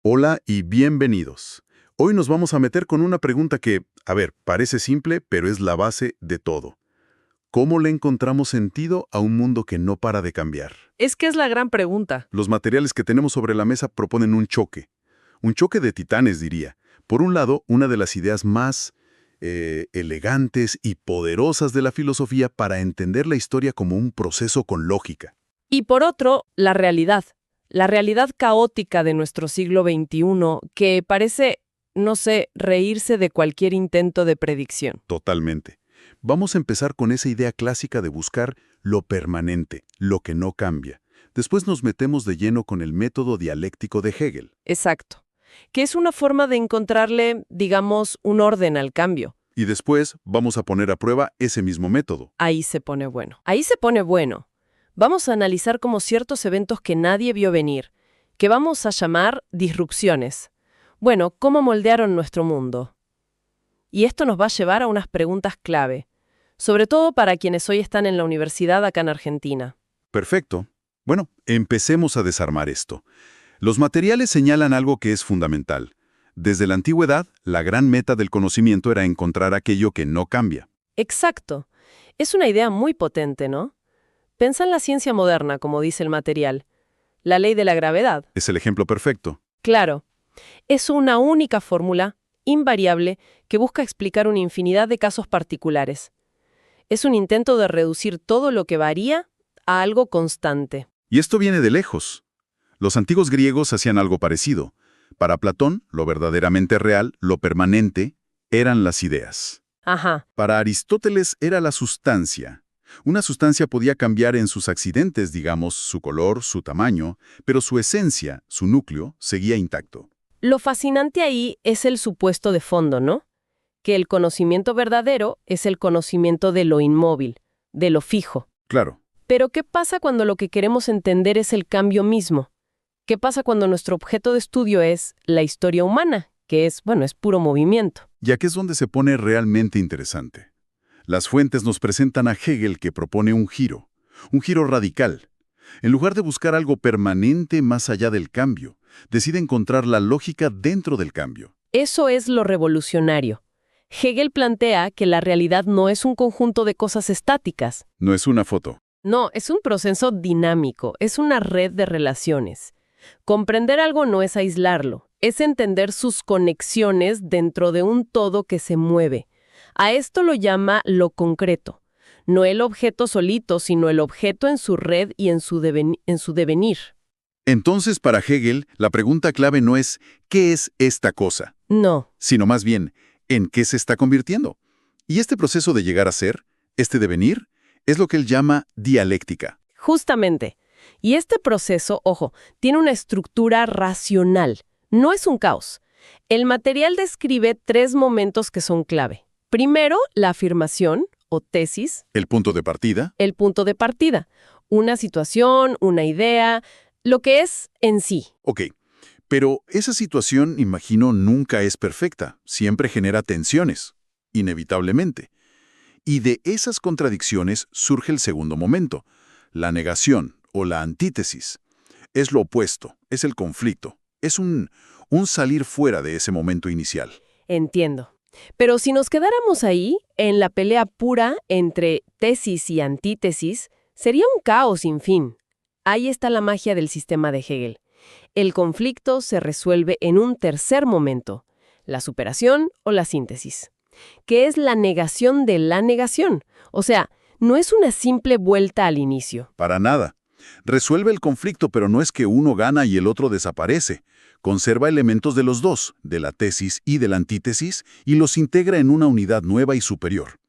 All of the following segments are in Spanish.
Hola y bienvenidos. Hoy nos vamos a meter con una pregunta que, parece simple, pero es la base de todo. ¿Cómo le encontramos sentido a un mundo que no para de cambiar? Es que es la gran pregunta. Los materiales que tenemos sobre la mesa proponen un choque de titanes, diría. Por un lado, una de las ideas más elegantes y poderosas de la filosofía para entender la historia como un proceso con lógica. Y por otro, la realidad caótica de nuestro siglo XXI, que parece, no sé, reírse de cualquier intento de predicción. Totalmente. Vamos a empezar con esa idea clásica de buscar lo permanente, lo que no cambia. Después nos metemos de lleno con el método dialéctico de Hegel. Exacto. Que es una forma de encontrarle, digamos, un orden al cambio. Y después vamos a poner a prueba ese mismo método. Ahí se pone bueno. Vamos a analizar como ciertos eventos que nadie vio venir, que vamos a llamar disrupciones. Bueno, ¿cómo moldearon nuestro mundo? Y esto nos va a llevar a unas preguntas clave, sobre todo para quienes hoy están en la universidad acá en Argentina. Perfecto. Bueno, empecemos a desarmar esto. Los materiales señalan algo que es fundamental. Desde la antigüedad, la gran meta del conocimiento era encontrar aquello que no cambia. Exacto. Es una idea muy potente, ¿no? Pensa en la ciencia moderna, como dice el material. La ley de la gravedad. Es el ejemplo perfecto. Claro. Es una única fórmula, invariable, que busca explicar una infinidad de casos particulares. Es un intento de reducir todo lo que varía a algo constante. Y esto viene de lejos. Los antiguos griegos hacían algo parecido. Para Platón, lo verdaderamente real, lo permanente, eran las ideas. Ajá. Para Aristóteles era la sustancia. Una sustancia podía cambiar en sus accidentes, digamos, su color, su tamaño, pero su esencia, su núcleo, seguía intacto. Lo fascinante ahí es el supuesto de fondo, ¿no? Que el conocimiento verdadero es el conocimiento de lo inmóvil, de lo fijo. Claro. Pero ¿qué pasa cuando lo que queremos entender es el cambio mismo? ¿Qué pasa cuando nuestro objeto de estudio es la historia humana, que es puro movimiento? Y aquí es donde se pone realmente interesante. Las fuentes nos presentan a Hegel que propone un giro radical. En lugar de buscar algo permanente más allá del cambio, decide encontrar la lógica dentro del cambio. Eso es lo revolucionario. Hegel plantea que la realidad no es un conjunto de cosas estáticas. No es una foto. No, es un proceso dinámico, es una red de relaciones. Comprender algo no es aislarlo, es entender sus conexiones dentro de un todo que se mueve. A esto lo llama lo concreto. No el objeto solito, sino el objeto en su red y en su devenir. Entonces, para Hegel, la pregunta clave no es ¿qué es esta cosa? No. Sino más bien, ¿en qué se está convirtiendo? Y este proceso de llegar a ser, este devenir, es lo que él llama dialéctica. Justamente. Y este proceso, ojo, tiene una estructura racional. No es un caos. El material describe 3 momentos que son clave. Primero, la afirmación o tesis. El punto de partida. El punto de partida. Una situación, una idea, lo que es en sí. Ok, pero esa situación, imagino, nunca es perfecta. Siempre genera tensiones, inevitablemente. Y de esas contradicciones surge el segundo momento, la negación o la antítesis. Es lo opuesto, es el conflicto, es un salir fuera de ese momento inicial. Entiendo. Pero si nos quedáramos ahí, en la pelea pura entre tesis y antítesis, sería un caos sin fin. Ahí está la magia del sistema de Hegel. El conflicto se resuelve en un tercer momento, la superación o la síntesis, que es la negación de la negación. O sea, no es una simple vuelta al inicio. Para nada. Resuelve el conflicto, pero no es que uno gana y el otro desaparece. Conserva elementos de los dos, de la tesis y de la antítesis, y los integra en una unidad nueva y superior.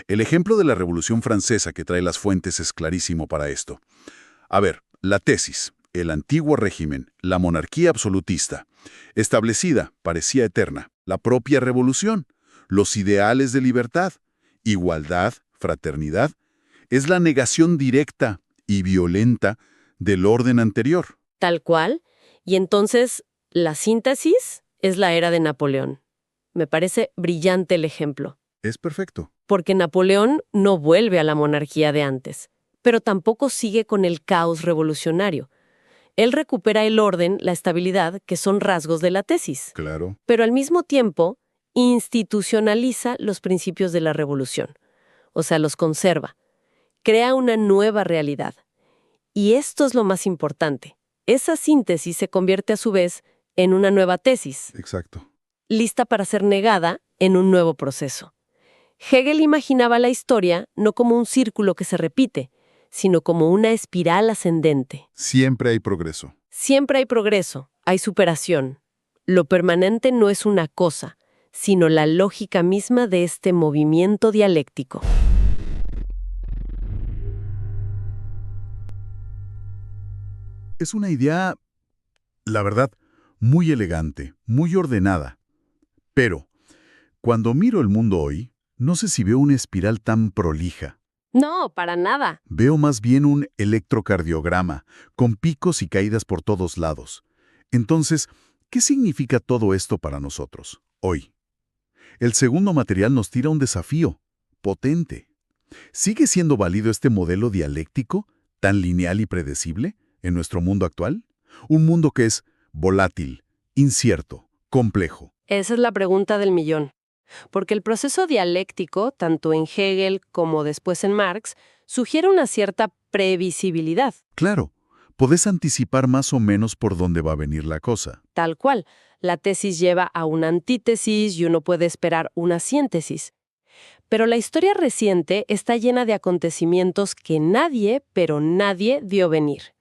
El ejemplo de la Revolución Francesa que trae las fuentes es clarísimo para esto. A ver, la tesis, el antiguo régimen, la monarquía absolutista, establecida, parecía eterna, la propia revolución, los ideales de libertad, igualdad, fraternidad, es la negación directa y violenta del orden anterior. Tal cual. Y entonces, la síntesis es la era de Napoleón. Me parece brillante el ejemplo. Es perfecto. Porque Napoleón no vuelve a la monarquía de antes, pero tampoco sigue con el caos revolucionario. Él recupera el orden, la estabilidad, que son rasgos de la tesis, Claro. pero al mismo tiempo institucionaliza los principios de la revolución, o sea, los conserva, crea una nueva realidad. Y esto es lo más importante. Esa síntesis se convierte a su vez en una nueva tesis, Exacto. lista para ser negada en un nuevo proceso. Hegel imaginaba la historia no como un círculo que se repite, sino como una espiral ascendente. Siempre hay progreso. Siempre hay progreso, hay superación. Lo permanente no es una cosa, sino la lógica misma de este movimiento dialéctico. Es una idea, la verdad, muy elegante, muy ordenada. Pero, cuando miro el mundo hoy, no sé si veo una espiral tan prolija. No, para nada. Veo más bien un electrocardiograma, con picos y caídas por todos lados. Entonces, ¿qué significa todo esto para nosotros, hoy? El segundo material nos tira un desafío, potente. ¿Sigue siendo válido este modelo dialéctico, tan lineal y predecible, en nuestro mundo actual? Un mundo que es volátil, incierto, complejo. Esa es la pregunta del millón. Porque el proceso dialéctico, tanto en Hegel como después en Marx, sugiere una cierta previsibilidad, Claro, podés anticipar más o menos por dónde va a venir la cosa. tal cual. La tesis lleva a una antítesis y uno puede esperar una síntesis. Pero la historia reciente está llena de acontecimientos que nadie, pero nadie vio venir.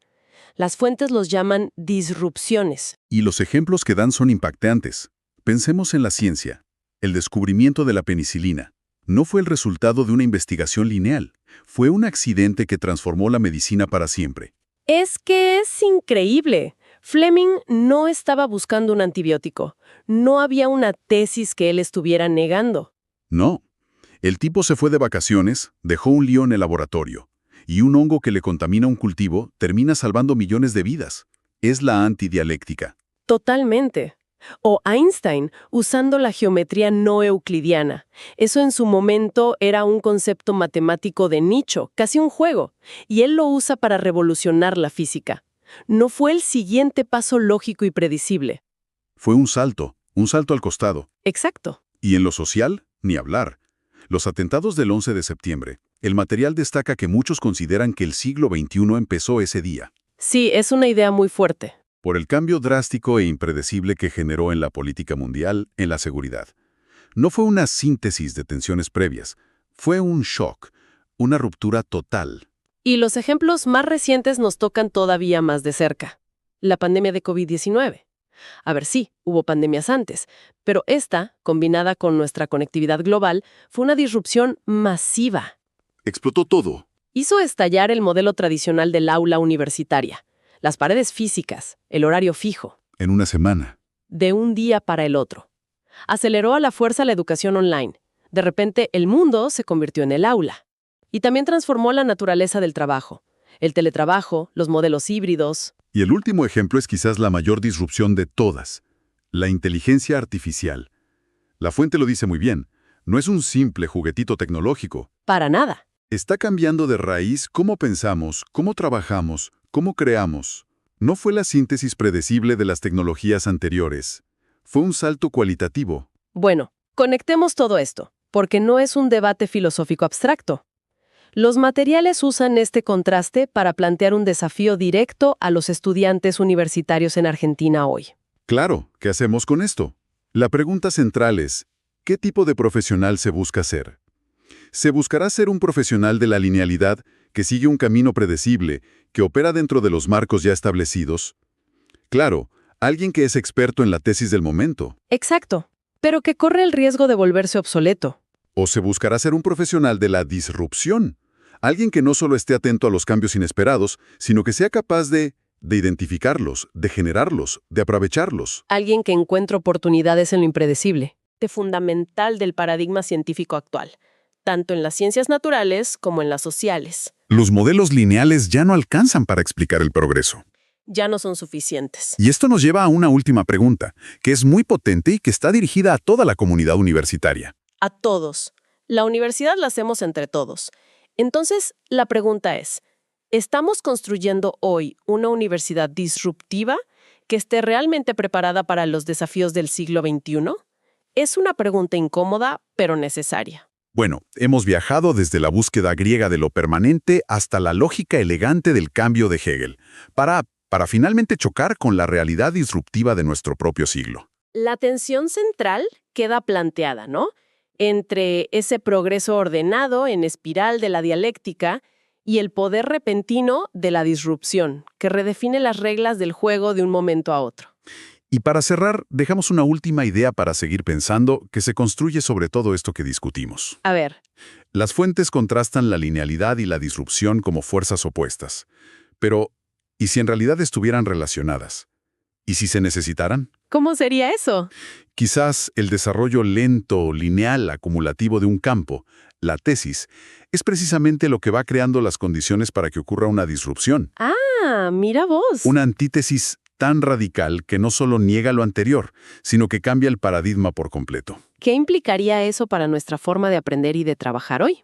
Las fuentes los llaman disrupciones. Y los ejemplos que dan son impactantes. Pensemos en la ciencia. El descubrimiento de la penicilina no fue el resultado de una investigación lineal. Fue un accidente que transformó la medicina para siempre. Es que es increíble. Fleming no estaba buscando un antibiótico. No había una tesis que él estuviera negando. No. El tipo se fue de vacaciones, dejó un lío en el laboratorio. Y un hongo que le contamina un cultivo termina salvando millones de vidas. Es la antidialéctica. Totalmente. O Einstein, usando la geometría no euclidiana. Eso en su momento era un concepto matemático de nicho, casi un juego, y él lo usa para revolucionar la física. No fue el siguiente paso lógico y predecible. Fue un salto al costado. Exacto. Y en lo social, ni hablar. Los atentados del 11 de septiembre. El material destaca que muchos consideran que el siglo XXI empezó ese día, Sí, es una idea muy fuerte. por el cambio drástico e impredecible que generó en la política mundial, en la seguridad. No fue una síntesis de tensiones previas, fue un shock, una ruptura total. Y los ejemplos más recientes nos tocan todavía más de cerca. La pandemia de COVID-19. A ver, sí, hubo pandemias antes, pero esta, combinada con nuestra conectividad global, fue una disrupción masiva. Explotó todo. Hizo estallar el modelo tradicional del aula universitaria, las paredes físicas, el horario fijo, En una semana. de un día para el otro. Aceleró a la fuerza la educación online. De repente, el mundo se convirtió en el aula. Y también transformó la naturaleza del trabajo. El teletrabajo, los modelos híbridos. Y el último ejemplo es quizás la mayor disrupción de todas, la inteligencia artificial. La fuente lo dice muy bien, no es un simple juguetito tecnológico. Para nada. Está cambiando de raíz cómo pensamos, cómo trabajamos, cómo creamos. No fue la síntesis predecible de las tecnologías anteriores. Fue un salto cualitativo. Bueno, conectemos todo esto, porque no es un debate filosófico abstracto. Los materiales usan este contraste para plantear un desafío directo a los estudiantes universitarios en Argentina hoy. Claro, ¿qué hacemos con esto? La pregunta central es, ¿qué tipo de profesional se busca ser? ¿Se buscará ser un profesional de la linealidad que sigue un camino predecible, que opera dentro de los marcos ya establecidos? Claro, alguien que es experto en la tesis del momento. Exacto, pero que corre el riesgo de volverse obsoleto. ¿O se buscará ser un profesional de la disrupción? Alguien que no solo esté atento a los cambios inesperados, sino que sea capaz de identificarlos, de generarlos, de aprovecharlos. Alguien que encuentra oportunidades en lo impredecible. Fundamental del paradigma científico actual, tanto en las ciencias naturales como en las sociales. Los modelos lineales ya no alcanzan para explicar el progreso. Ya no son suficientes. Y esto nos lleva a una última pregunta, que es muy potente y que está dirigida a toda la comunidad universitaria. A todos. La universidad la hacemos entre todos. Entonces, la pregunta es, ¿Estamos construyendo hoy una universidad disruptiva que esté realmente preparada para los desafíos del siglo XXI? Es una pregunta incómoda, pero necesaria. Bueno, hemos viajado desde la búsqueda griega de lo permanente hasta la lógica elegante del cambio de Hegel, para finalmente chocar con la realidad disruptiva de nuestro propio siglo. La tensión central queda planteada, ¿no? Entre ese progreso ordenado en espiral de la dialéctica y el poder repentino de la disrupción, que redefine las reglas del juego de un momento a otro. Y para cerrar, dejamos una última idea para seguir pensando que se construye sobre todo esto que discutimos. A ver, Las fuentes contrastan la linealidad y la disrupción como fuerzas opuestas. Pero, ¿y si en realidad estuvieran relacionadas? ¿Y si se necesitaran? ¿cómo sería eso? Quizás el desarrollo lento, lineal, acumulativo de un campo, la tesis, es precisamente lo que va creando las condiciones para que ocurra una disrupción. Ah, mira vos. Una antítesis tan radical que no solo niega lo anterior, sino que cambia el paradigma por completo. ¿Qué implicaría eso para nuestra forma de aprender y de trabajar hoy?